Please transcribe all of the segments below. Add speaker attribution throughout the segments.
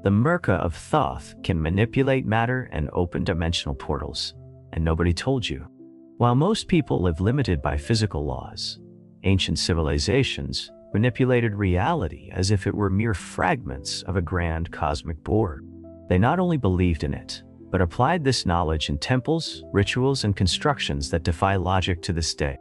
Speaker 1: The Merkaba of Thoth can manipulate matter and open dimensional portals, and nobody told you. While most people live limited by physical laws, ancient civilizations manipulated reality as if it were mere fragments of a grand cosmic board. They not only believed in it, but applied this knowledge in temples, rituals, and constructions that defy logic to this day.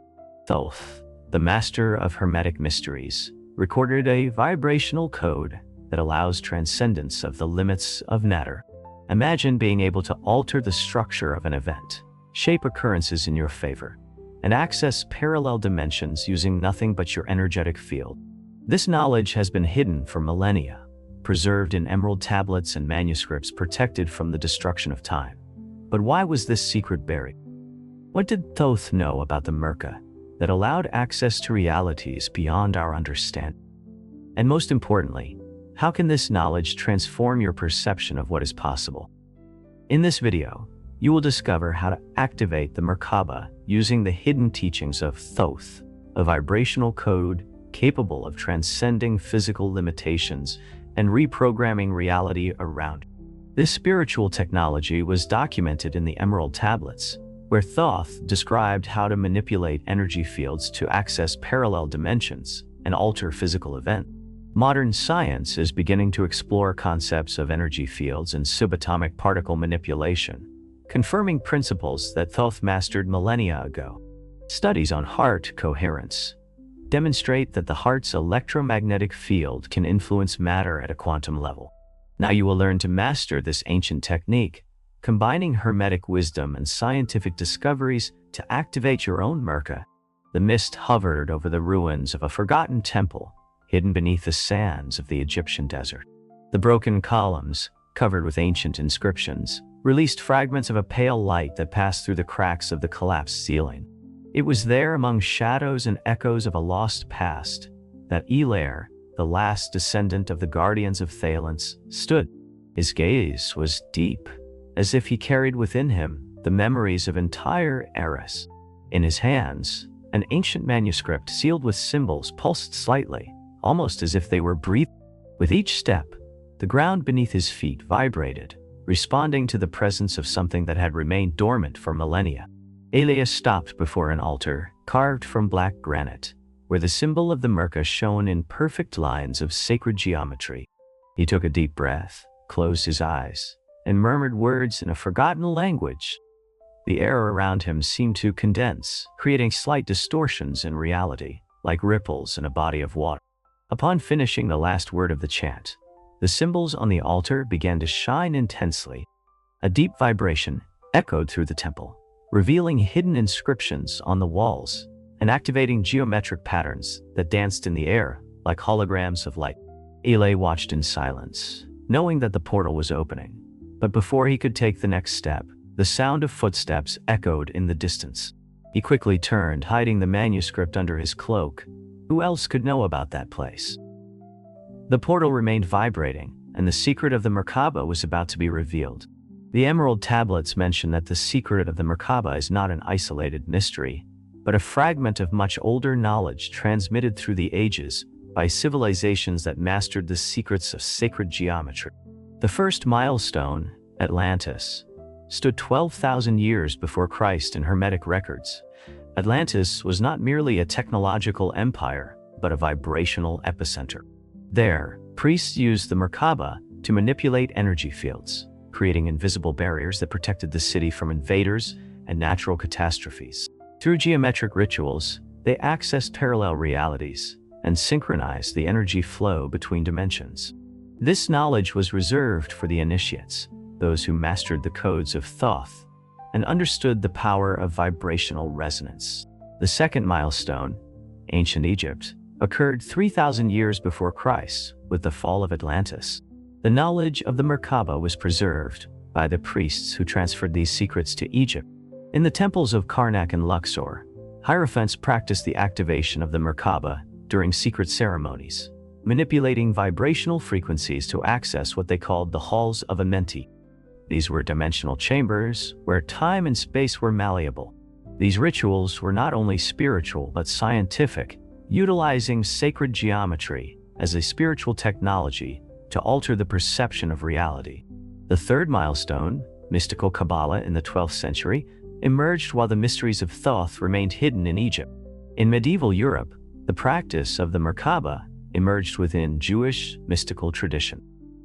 Speaker 1: Thoth, the master of hermetic mysteries, recorded a vibrational code that allows transcendence of the limits of matter. Imagine being able to alter the structure of an event, shape occurrences in your favor, and access parallel dimensions using nothing but your energetic field. This knowledge has been hidden for millennia, preserved in emerald tablets and manuscripts protected from the destruction of time. But why was this secret buried? What did Thoth know about the Merkaba that allowed access to realities beyond our understanding? And most importantly, how can this knowledge transform your perception of what is possible? In this video, you will discover how to activate the Merkaba using the hidden teachings of Thoth, a vibrational code capable of transcending physical limitations and reprogramming reality around you. This spiritual technology was documented in the Emerald Tablets, where Thoth described how to manipulate energy fields to access parallel dimensions and alter physical events. Modern science is beginning to explore concepts of energy fields and subatomic particle manipulation, confirming principles that Thoth mastered millennia ago. Studies on heart coherence demonstrate that the heart's electromagnetic field can influence matter at a quantum level. Now you will learn to master this ancient technique, combining hermetic wisdom and scientific discoveries to activate your own Merkaba. The mist hovered over the ruins of a forgotten temple, hidden beneath the sands of the Egyptian desert. The broken columns, covered with ancient inscriptions, released fragments of a pale light that passed through the cracks of the collapsed ceiling. It was there, among shadows and echoes of a lost past, that Elair, the last descendant of the guardians of Thalence, stood. His gaze was deep, as if he carried within him the memories of entire eras. In his hands, an ancient manuscript sealed with symbols pulsed slightly, almost as if they were breathing. With each step, the ground beneath his feet vibrated, responding to the presence of something that had remained dormant for millennia. Elias stopped before an altar, carved from black granite, where the symbol of the Merkaba shone in perfect lines of sacred geometry. He took a deep breath, closed his eyes, and murmured words in a forgotten language. The air around him seemed to condense, creating slight distortions in reality, like ripples in a body of water. Upon finishing the last word of the chant, the symbols on the altar began to shine intensely. A deep vibration echoed through the temple, revealing hidden inscriptions on the walls and activating geometric patterns that danced in the air like holograms of light. Eli watched in silence, knowing that the portal was opening. But before he could take the next step, the sound of footsteps echoed in the distance. He quickly turned, hiding the manuscript under his cloak. Who else could know about that place? The portal remained vibrating, and the secret of the Merkaba was about to be revealed. The Emerald Tablets mention that the secret of the Merkaba is not an isolated mystery, but a fragment of much older knowledge transmitted through the ages by civilizations that mastered the secrets of sacred geometry. The first milestone, Atlantis, stood 12,000 years before Christ in Hermetic records. Atlantis was not merely a technological empire, but a vibrational epicenter. There, priests used the Merkaba to manipulate energy fields, creating invisible barriers that protected the city from invaders and natural catastrophes. Through geometric rituals, they accessed parallel realities and synchronized the energy flow between dimensions. This knowledge was reserved for the initiates, those who mastered the codes of Thoth and understood the power of vibrational resonance. The second milestone, ancient Egypt, occurred 3,000 years before Christ with the fall of Atlantis. The knowledge of the Merkaba was preserved by the priests who transferred these secrets to Egypt. In the temples of Karnak and Luxor, hierophants practiced the activation of the Merkaba during secret ceremonies, manipulating vibrational frequencies to access what they called the halls of Amenti. These were dimensional chambers where time and space were malleable. These rituals were not only spiritual but scientific, utilizing sacred geometry as a spiritual technology to alter the perception of reality. The third milestone, mystical Kabbalah in the 12th century, emerged while the mysteries of Thoth remained hidden in Egypt. In medieval Europe, the practice of the Merkaba emerged within Jewish mystical tradition.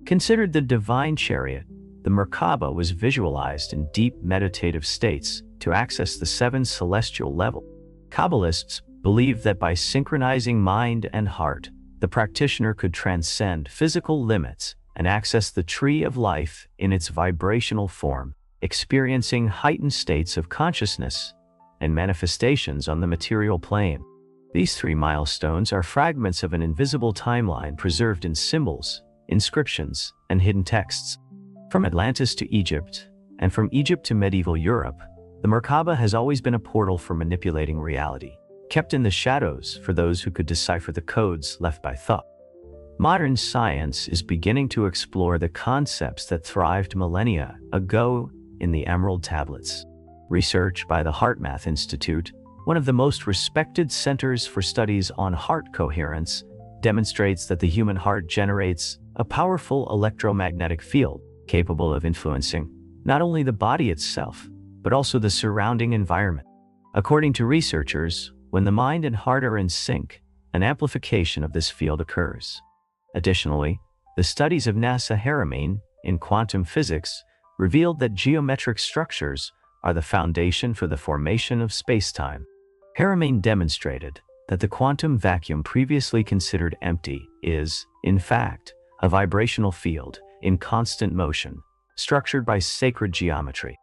Speaker 1: Considered the divine chariot, the Merkaba was visualized in deep meditative states to access the 7 celestial levels. Kabbalists believed that by synchronizing mind and heart, the practitioner could transcend physical limits and access the tree of life in its vibrational form, experiencing heightened states of consciousness and manifestations on the material plane. These 3 milestones are fragments of an invisible timeline preserved in symbols, inscriptions, and hidden texts. From Atlantis to Egypt, and from Egypt to medieval Europe, the Merkaba has always been a portal for manipulating reality, kept in the shadows for those who could decipher the codes left by Thoth. Modern science is beginning to explore the concepts that thrived millennia ago in the Emerald Tablets. Research by the HeartMath Institute, one of the most respected centers for studies on heart coherence, demonstrates that the human heart generates a powerful electromagnetic field capable of influencing not only the body itself, but also the surrounding environment. According to researchers, when the mind and heart are in sync, an amplification of this field occurs. Additionally, the studies of NASA Harmonizing in quantum physics revealed that geometric structures are the foundation for the formation of space-time. Harmonizing demonstrated that the quantum vacuum previously considered empty is, in fact, a vibrational field in constant motion, structured by sacred geometry.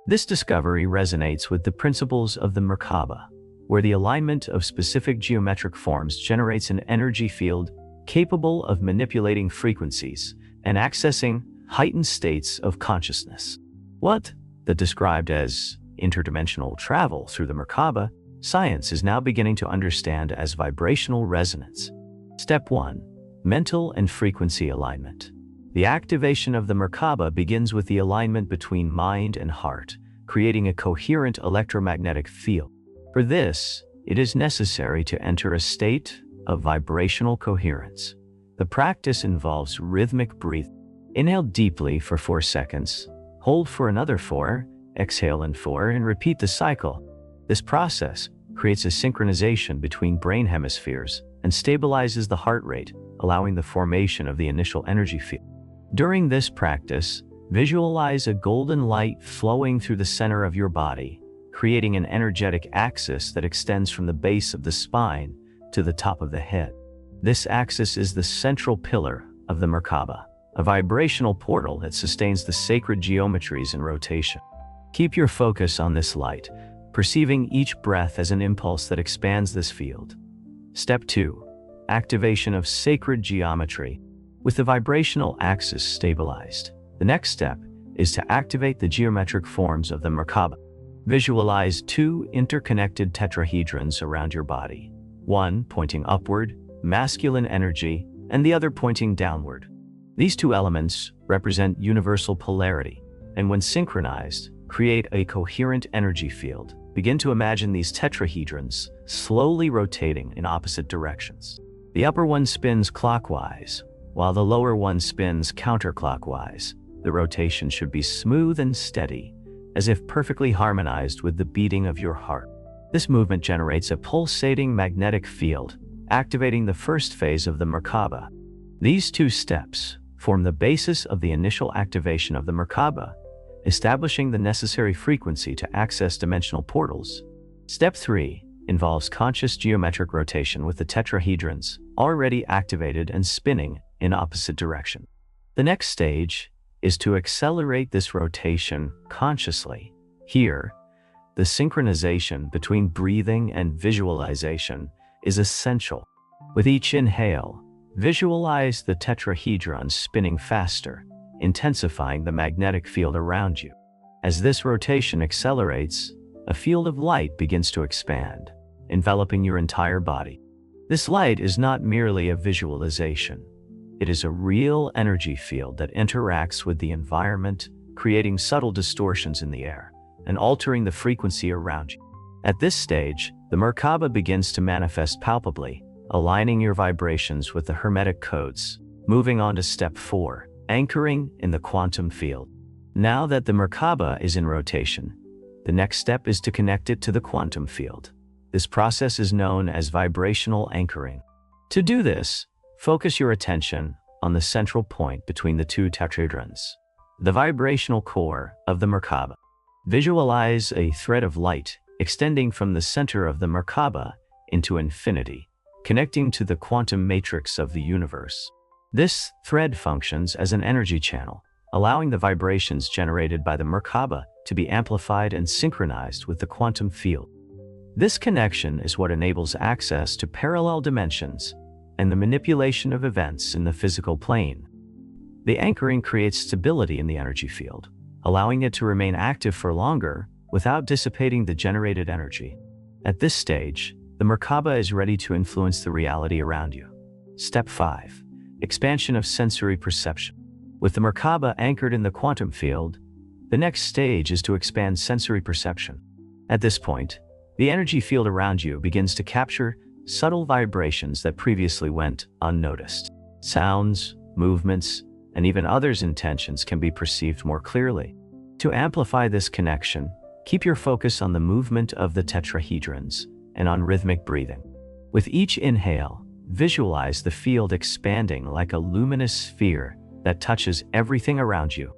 Speaker 1: This discovery resonates with the principles of the Merkaba, where the alignment of specific geometric forms generates an energy field capable of manipulating frequencies and accessing heightened states of consciousness. What that described as interdimensional travel through the Merkaba, science is now beginning to understand as vibrational resonance. Step 1. Mental and frequency alignment. The activation of the Merkaba begins with the alignment between mind and heart, creating a coherent electromagnetic field. For this, it is necessary to enter a state of vibrational coherence. The practice involves rhythmic breathing. Inhale deeply for 4 seconds, hold for another 4, exhale in 4, and repeat the cycle. This process creates a synchronization between brain hemispheres and stabilizes the heart rate, allowing the formation of the initial energy field. During this practice, visualize a golden light flowing through the center of your body, creating an energetic axis that extends from the base of the spine to the top of the head. This axis is the central pillar of the Merkaba, a vibrational portal that sustains the sacred geometries in rotation. Keep your focus on this light, perceiving each breath as an impulse that expands this field. Step 2. Activation of sacred geometry. With the vibrational axis stabilized, the next step is to activate the geometric forms of the Merkaba. Visualize 2 interconnected tetrahedrons around your body, one pointing upward, masculine energy, and the other pointing downward. These 2 elements represent universal polarity, and when synchronized, create a coherent energy field. Begin to imagine these tetrahedrons slowly rotating in opposite directions. The upper one spins clockwise, while the lower one spins counterclockwise. The rotation should be smooth and steady, as if perfectly harmonized with the beating of your heart. This movement generates a pulsating magnetic field, activating the first phase of the Merkaba. These 2 steps form the basis of the initial activation of the Merkaba, establishing the necessary frequency to access dimensional portals. Step 3 involves conscious geometric rotation with the tetrahedrons already activated and spinning in opposite direction. The next stage is to accelerate this rotation consciously. Here, the synchronization between breathing and visualization is essential. With each inhale, visualize the tetrahedron spinning faster, intensifying the magnetic field around you. As this rotation accelerates, a field of light begins to expand, enveloping your entire body. This light is not merely a visualization. It is a real energy field that interacts with the environment, creating subtle distortions in the air and altering the frequency around you. At this stage, the Merkaba begins to manifest palpably, aligning your vibrations with the hermetic codes. Moving on to step 4, anchoring in the quantum field. Now that the Merkaba is in rotation, the next step is to connect it to the quantum field. This process is known as vibrational anchoring. To do this, focus your attention on the central point between the two tetrahedrons, the vibrational core of the Merkaba. Visualize a thread of light extending from the center of the Merkaba into infinity, connecting to the quantum matrix of the universe. This thread functions as an energy channel, allowing the vibrations generated by the Merkaba to be amplified and synchronized with the quantum field. This connection is what enables access to parallel dimensions and the manipulation of events in the physical plane. The anchoring creates stability in the energy field, allowing it to remain active for longer without dissipating the generated energy. At this stage, the Merkaba is ready to influence the reality around you. Step 5. Expansion of sensory perception. With the Merkaba anchored in the quantum field, the next stage is to expand sensory perception. At this point, the energy field around you begins to capture subtle vibrations that previously went unnoticed. Sounds, movements, and even others' intentions can be perceived more clearly. To amplify this connection, keep your focus on the movement of the tetrahedrons and on rhythmic breathing. With each inhale, visualize the field expanding like a luminous sphere that touches everything around you.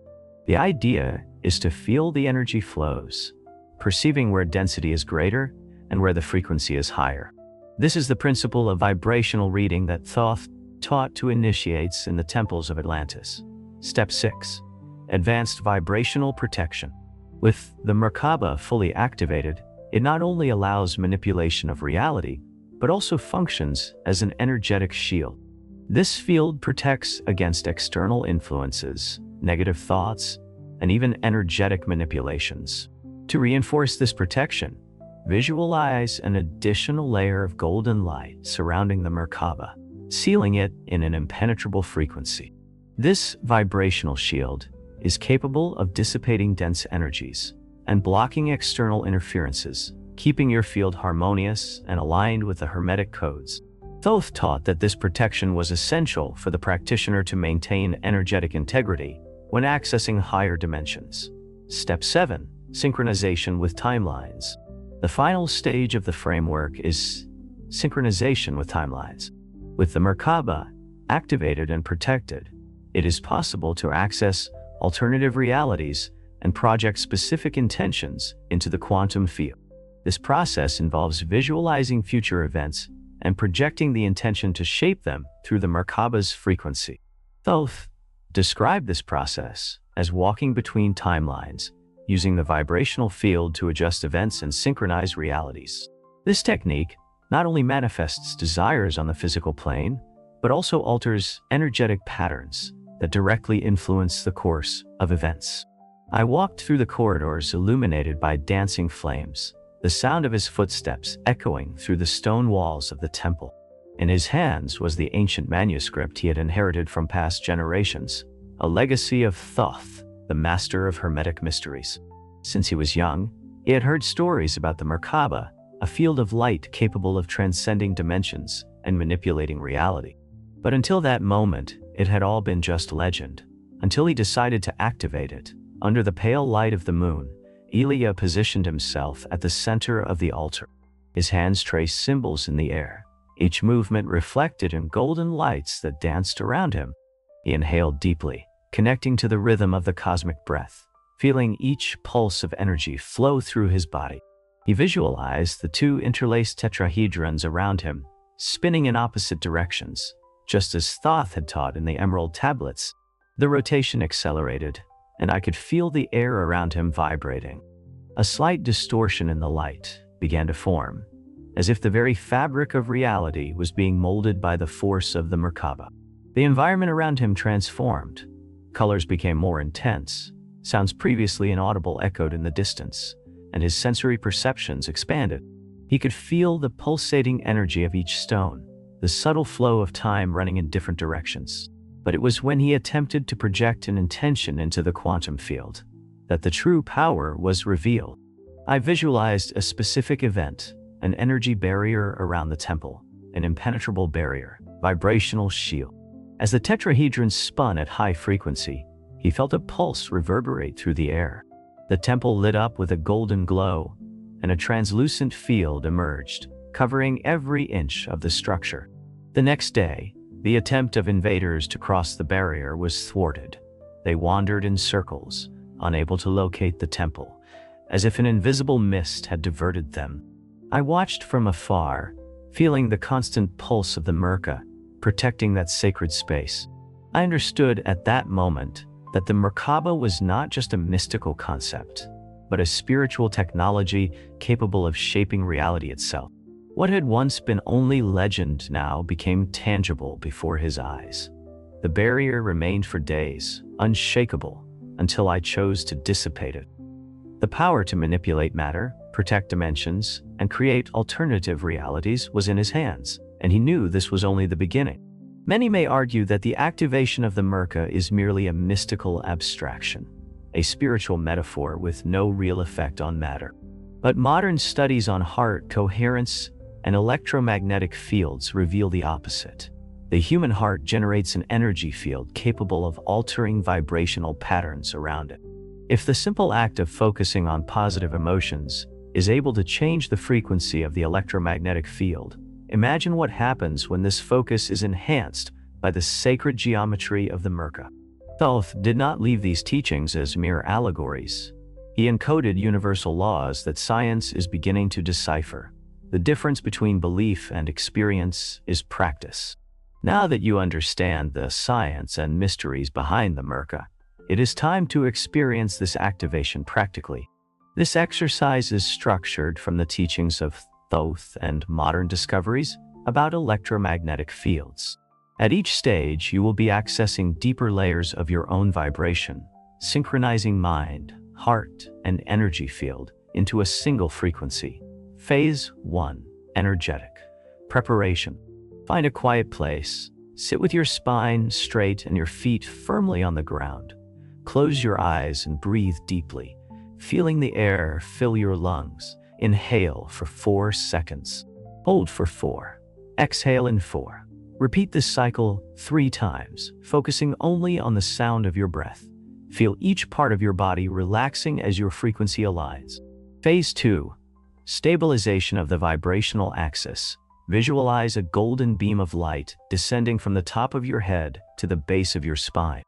Speaker 1: The idea is to feel the energy flows, perceiving where density is greater and where the frequency is higher. This is the principle of vibrational reading that Thoth taught to initiates in the temples of Atlantis. Step 6. Advanced vibrational protection. With the Merkaba fully activated, it not only allows manipulation of reality, but also functions as an energetic shield. This field protects against external influences, negative thoughts, and even energetic manipulations. To reinforce this protection, visualize an additional layer of golden light surrounding the Merkaba, sealing it in an impenetrable frequency. This vibrational shield is capable of dissipating dense energies and blocking external interferences, keeping your field harmonious and aligned with the Hermetic codes. Thoth taught that this protection was essential for the practitioner to maintain energetic integrity when accessing higher dimensions. Step 7. Synchronization with timelines. The final stage of the framework is synchronization with timelines. With the Merkaba activated and protected, it is possible to access alternative realities and project specific intentions into the quantum field. This process involves visualizing future events and projecting the intention to shape them through the Merkaba's frequency. Thoth described this process as walking between timelines, using the vibrational field to adjust events and synchronize realities. This technique not only manifests desires on the physical plane, but also alters energetic patterns that directly influence the course of events. I walked through the corridors illuminated by dancing flames, the sound of his footsteps echoing through the stone walls of the temple. In his hands was the ancient manuscript he had inherited from past generations, a legacy of Thoth, the master of Hermetic mysteries. Since he was young, he had heard stories about the Merkaba, a field of light capable of transcending dimensions and manipulating reality. But until that moment, it had all been just legend. Until he decided to activate it. Under the pale light of the moon, Elia positioned himself at the center of the altar. His hands traced symbols in the air, each movement reflected in golden lights that danced around him. He inhaled deeply, connecting to the rhythm of the cosmic breath, feeling each pulse of energy flow through his body. He visualized the two interlaced tetrahedrons around him, spinning in opposite directions, just as Thoth had taught in the Emerald Tablets. The rotation accelerated, and I could feel the air around him vibrating. A slight distortion in the light began to form, as if the very fabric of reality was being molded by the force of the Merkaba. The environment around him transformed. Colors became more intense, sounds previously inaudible echoed in the distance, and his sensory perceptions expanded. He could feel the pulsating energy of each stone, the subtle flow of time running in different directions. But it was when he attempted to project an intention into the quantum field that the true power was revealed. I visualized a specific event, an energy barrier around the temple, an impenetrable barrier, vibrational shield. As the tetrahedron spun at high frequency, he felt a pulse reverberate through the air. The temple lit up with a golden glow, and a translucent field emerged, covering every inch of the structure. The next day, the attempt of invaders to cross the barrier was thwarted. They wandered in circles, unable to locate the temple, as if an invisible mist had diverted them. I watched from afar, feeling the constant pulse of the Merkaba, protecting that sacred space. I understood at that moment that the Merkaba was not just a mystical concept, but a spiritual technology capable of shaping reality itself. What had once been only legend now became tangible before his eyes. The barrier remained for days, unshakable, until I chose to dissipate it. The power to manipulate matter, protect dimensions, and create alternative realities was in his hands, and he knew this was only the beginning. Many may argue that the activation of the Merkaba is merely a mystical abstraction, a spiritual metaphor with no real effect on matter. But modern studies on heart coherence and electromagnetic fields reveal the opposite. The human heart generates an energy field capable of altering vibrational patterns around it. If the simple act of focusing on positive emotions is able to change the frequency of the electromagnetic field, imagine what happens when this focus is enhanced by the sacred geometry of the Merkaba. Thoth did not leave these teachings as mere allegories. He encoded universal laws that science is beginning to decipher. The difference between belief and experience is practice. Now that you understand the science and mysteries behind the Merkaba, it is time to experience this activation practically. This exercise is structured from the teachings of Thoth and modern discoveries about electromagnetic fields. At each stage, you will be accessing deeper layers of your own vibration, synchronizing mind, heart, and energy field into a single frequency. Phase 1. Energetic. Preparation. Find a quiet place. Sit with your spine straight and your feet firmly on the ground. Close your eyes and breathe deeply, feeling the air fill your lungs. Inhale for 4 seconds. Hold for 4. Exhale in 4. Repeat this cycle 3 times, focusing only on the sound of your breath. Feel each part of your body relaxing as your frequency aligns. Phase 2. Stabilization of the vibrational axis. Visualize a golden beam of light descending from the top of your head to the base of your spine.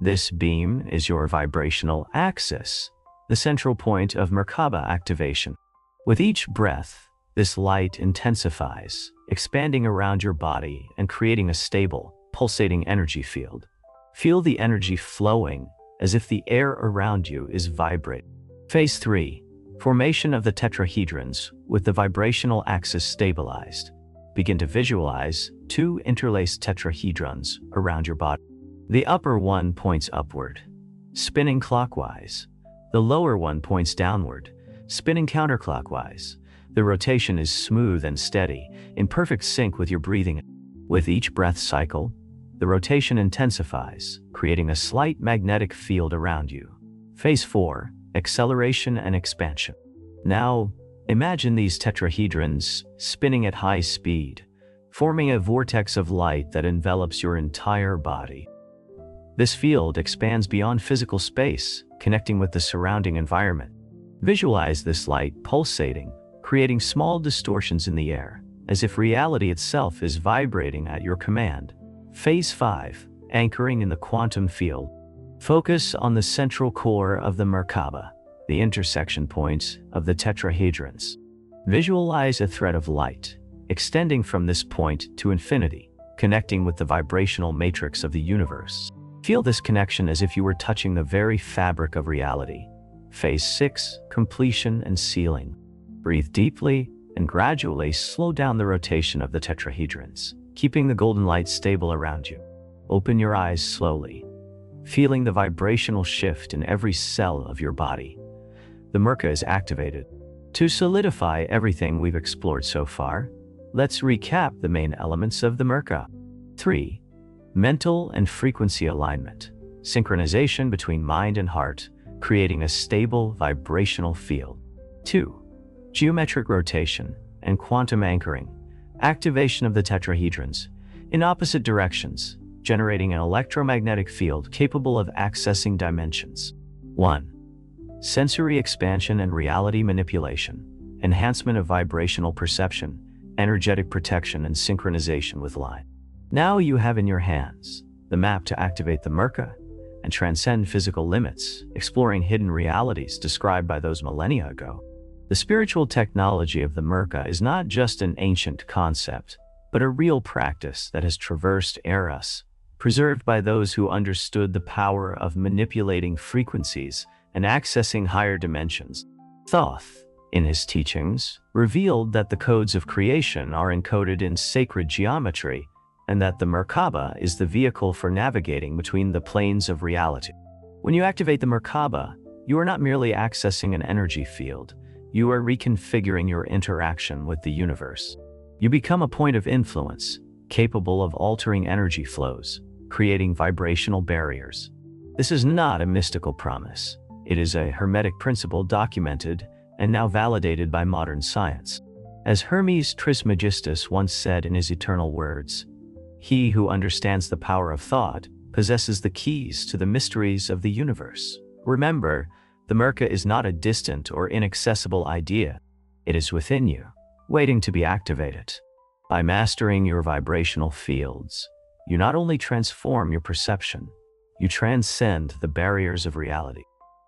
Speaker 1: This beam is your vibrational axis, the central point of Merkaba activation. With each breath, this light intensifies, expanding around your body and creating a stable, pulsating energy field. Feel the energy flowing as if the air around you is vibrating. Phase 3. Formation of the tetrahedrons with the vibrational axis stabilized. Begin to visualize 2 interlaced tetrahedrons around your body. The upper one points upward, spinning clockwise. The lower one points downward, spinning counterclockwise. The rotation is smooth and steady, in perfect sync with your breathing. With each breath cycle, the rotation intensifies, creating a slight magnetic field around you. Phase 4. Acceleration and expansion. Now, imagine these tetrahedrons spinning at high speed, forming a vortex of light that envelops your entire body. This field expands beyond physical space, connecting with the surrounding environment. Visualize this light pulsating, creating small distortions in the air, as if reality itself is vibrating at your command. Phase 5. Anchoring in the quantum field. Focus on the central core of the Merkaba, the intersection points of the tetrahedrons. Visualize a thread of light, extending from this point to infinity, connecting with the vibrational matrix of the universe. Feel this connection as if you were touching the very fabric of reality. Phase 6. Completion and sealing. Breathe deeply and gradually slow down the rotation of the tetrahedrons, keeping the golden light stable around you. Open your eyes slowly, feeling the vibrational shift in every cell of your body. The Merkaba is activated. To solidify everything we've explored so far, let's recap the main elements of the Merkaba. 3. Mental and frequency alignment. Synchronization between mind and heart, creating a stable vibrational field. 2. Geometric rotation and quantum anchoring. Activation of the tetrahedrons in opposite directions, generating an electromagnetic field capable of accessing dimensions. 1. Sensory expansion and reality manipulation, enhancement of vibrational perception, energetic protection, and synchronization with light. Now you have in your hands the map to activate the Merkaba and transcend physical limits, exploring hidden realities described by those millennia ago. The spiritual technology of the Merkaba is not just an ancient concept, but a real practice that has traversed eras, preserved by those who understood the power of manipulating frequencies and accessing higher dimensions. Thoth, in his teachings, revealed that the codes of creation are encoded in sacred geometry, and that the Merkaba is the vehicle for navigating between the planes of reality. When you activate the Merkaba, you are not merely accessing an energy field, you are reconfiguring your interaction with the universe. You become a point of influence, capable of altering energy flows, creating vibrational barriers. This is not a mystical promise. It is a hermetic principle documented and now validated by modern science. As Hermes Trismegistus once said in his eternal words, "He who understands the power of thought possesses the keys to the mysteries of the universe." Remember, the Merkaba is not a distant or inaccessible idea. It is within you, waiting to be activated. By mastering your vibrational fields, you not only transform your perception, you transcend the barriers of reality.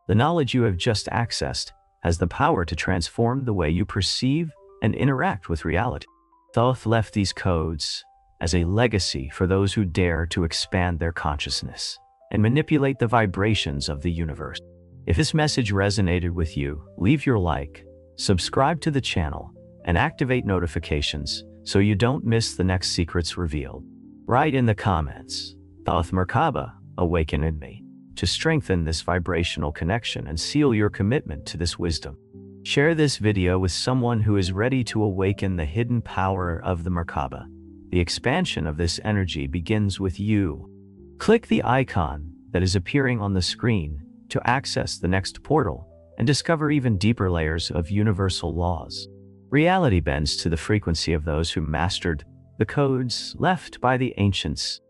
Speaker 1: The knowledge you have just accessed has the power to transform the way you perceive and interact with reality. Thoth left these codes as a legacy for those who dare to expand their consciousness and manipulate the vibrations of the universe. If this message resonated with you, leave your like, subscribe to the channel, and activate notifications so you don't miss the next secrets revealed. Write in the comments, "Thoth Merkaba, awaken in me," to strengthen this vibrational connection and seal your commitment to this wisdom. Share this video with someone who is ready to awaken the hidden power of the Merkaba. The expansion of this energy begins with you. Click the icon that is appearing on the screen to access the next portal and discover even deeper layers of universal laws. Reality bends to the frequency of those who mastered the codes left by the ancients.